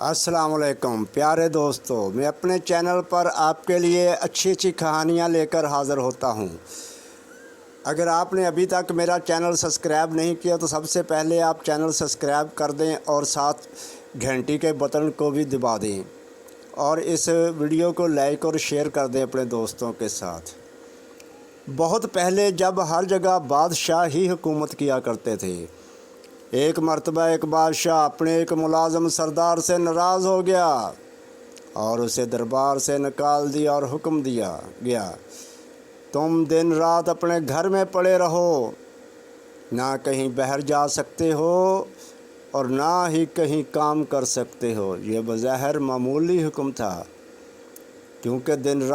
अस्सलाम वालेकुम प्यारे दोस्तों, मैं अपने चैनल पर आपके लिए अच्छी अच्छी कहानियाँ लेकर हाज़िर होता हूँ। अगर आपने अभी तक मेरा चैनल सब्सक्राइब नहीं किया तो सबसे पहले आप चैनल सब्सक्राइब कर दें और साथ घंटी के बटन को भी दबा दें और इस वीडियो को लाइक और शेयर कर दें अपने दोस्तों के साथ। बहुत पहले जब हर जगह बादशाह ही हुकूमत किया करते थे, एक मर्तबा एक बादशाह अपने एक मुलाजम सरदार से नाराज़ हो गया और उसे दरबार से निकाल दिया और हुक्म दिया गया, तुम दिन रात अपने घर में पड़े रहो, ना कहीं बाहर जा सकते हो और ना ही कहीं काम कर सकते हो। ये बज़ाहिर मामूली हुक्म था, क्योंकि दिन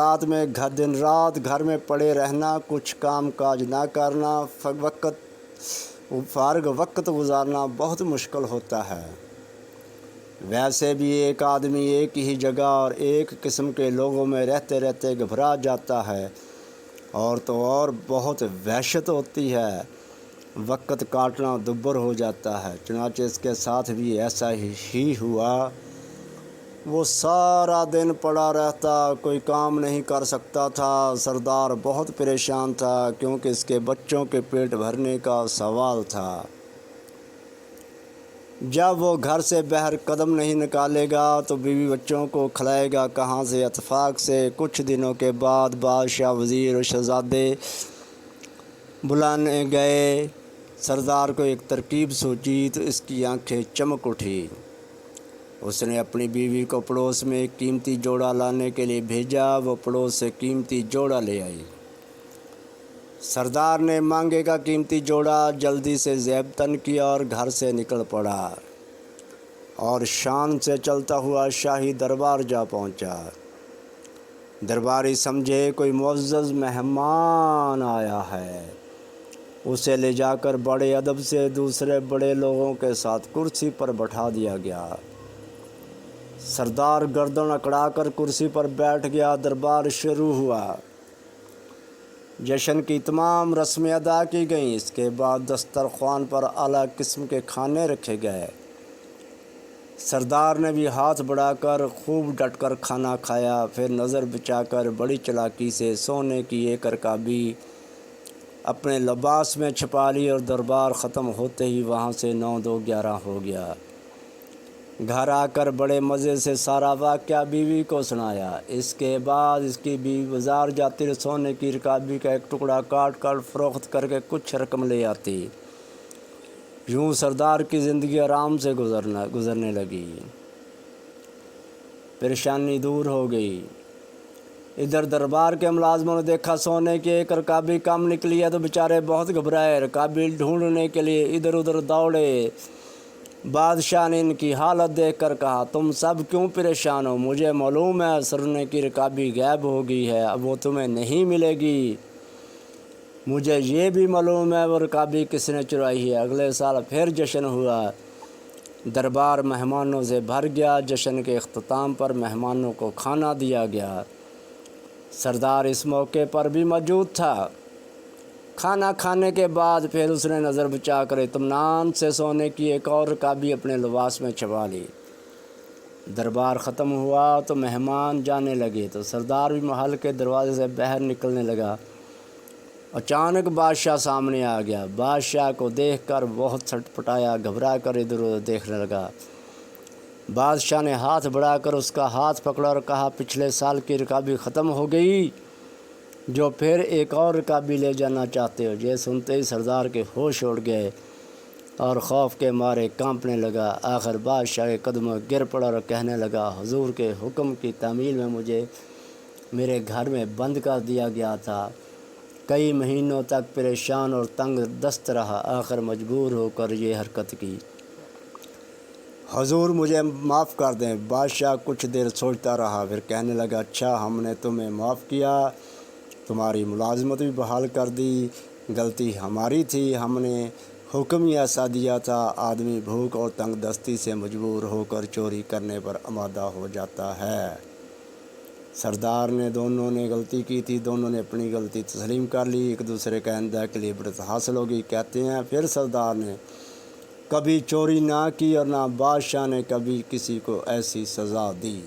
रात घर में पड़े रहना, कुछ काम काज ना करना, फारग वक्त गुजारना बहुत मुश्किल होता है। वैसे भी एक आदमी एक ही जगह और एक किस्म के लोगों में रहते रहते घबरा जाता है और तो और बहुत वहशत होती है, वक्त काटना दुब्बर हो जाता है। चुनांचे इसके साथ भी ऐसा ही हुआ। वो सारा दिन पड़ा रहता, कोई काम नहीं कर सकता था। सरदार बहुत परेशान था, क्योंकि इसके बच्चों के पेट भरने का सवाल था। जब वो घर से बाहर कदम नहीं निकालेगा तो बीवी बच्चों को खिलाएगा कहाँ से। इत्तेफाक से कुछ दिनों के बाद बादशाह, वज़ीर और शहज़ादे बुलाने गए। सरदार को एक तरकीब सूझी तो इसकी आंखें चमक उठी। उसने अपनी बीवी को पड़ोस में एक कीमती जोड़ा लाने के लिए भेजा। वो पड़ोस से कीमती जोड़ा ले आई। सरदार ने मांगे का कीमती जोड़ा जल्दी से ज़ेब तन किया और घर से निकल पड़ा और शान से चलता हुआ शाही दरबार जा पहुंचा। दरबारी समझे कोई मुअज़्ज़ज़ मेहमान आया है। उसे ले जाकर बड़े अदब से दूसरे बड़े लोगों के साथ कुर्सी पर बैठा दिया गया। सरदार गर्दन अकड़ाकर कुर्सी पर बैठ गया। दरबार शुरू हुआ। जश्न की तमाम रस्में अदा की गईं। इसके बाद दस्तरख्वान पर आला किस्म के खाने रखे गए। सरदार ने भी हाथ बढ़ाकर खूब डटकर खाना खाया। फिर नज़र बचाकर बड़ी चालाकी से सोने की एक रकाबी अपने लिबास में छिपा ली और दरबार ख़त्म होते ही वहाँ से 9-2-11 हो गया। घर आकर बड़े मज़े से सारा वाक़या बीवी को सुनाया। इसके बाद इसकी बीवी बाज़ार जाती, सोने की रकाबी का एक टुकड़ा काट कर फ़रोख्त करके कुछ रकम ले आती। यूँ सरदार की ज़िंदगी आराम से गुज़रने लगी। परेशानी दूर हो गई। इधर दरबार के मुलाज़मों ने देखा सोने की एक रकाबी कम निकली है तो बेचारे बहुत घबराए। रकाबी ढूंढने के लिए इधर उधर दौड़े। बादशाह ने इनकी हालत देखकर कहा, तुम सब क्यों परेशान हो? मुझे मालूम है सोने की रकाबी गायब हो गई है, अब वो तुम्हें नहीं मिलेगी। मुझे ये भी मालूम है वो रकाबी किसने चुराई है। अगले साल फिर जश्न हुआ। दरबार मेहमानों से भर गया। जश्न के इख्तिताम पर मेहमानों को खाना दिया गया। सरदार इस मौके पर भी मौजूद था। खाना खाने के बाद फिर उसने नज़र बचा कर इत्मीनान से सोने की एक और रकाबी अपने लिबास में छुपा ली। दरबार ख़त्म हुआ तो मेहमान जाने लगे तो सरदार भी महल के दरवाजे से बाहर निकलने लगा। अचानक बादशाह सामने आ गया। बादशाह को देखकर बहुत छटपटाया, घबरा कर इधर उधर देखने लगा। बादशाह ने हाथ बढ़ाकर उसका हाथ पकड़ा और कहा, पिछले साल की रकाबी ख़त्म हो गई, जो फिर एक और रकाबी ले जाना चाहते हो? ये सुनते ही सरदार के होश उड़ गए और खौफ के मारे कांपने लगा। आखिर बादशाह के कदमों गिर पड़ा और कहने लगा, हुजूर के हुक्म की तामील में मुझे मेरे घर में बंद कर दिया गया था। कई महीनों तक परेशान और तंग दस्त रहा, आखिर मजबूर होकर ये हरकत की। हुजूर मुझे माफ़ कर दें। बादशाह कुछ देर सोचता रहा, फिर कहने लगा, अच्छा हमने तुम्हें माफ़ किया, तुम्हारी मुलाजमत भी बहाल कर दी। गलती हमारी थी, हमने हुक्म ही ऐसा दिया था। आदमी भूख और तंग दस्ती से मजबूर होकर चोरी करने पर आमादा हो जाता है। सरदार ने दोनों ने गलती की थी, दोनों ने अपनी गलती तस्लीम कर ली। एक दूसरे का आइंदा के लिए बरत हासिल होगी। कहते हैं फिर सरदार ने کبھی چوری نہ کی اور نہ بادشاہ نے کبھی کسی کو ایسی سزا دی۔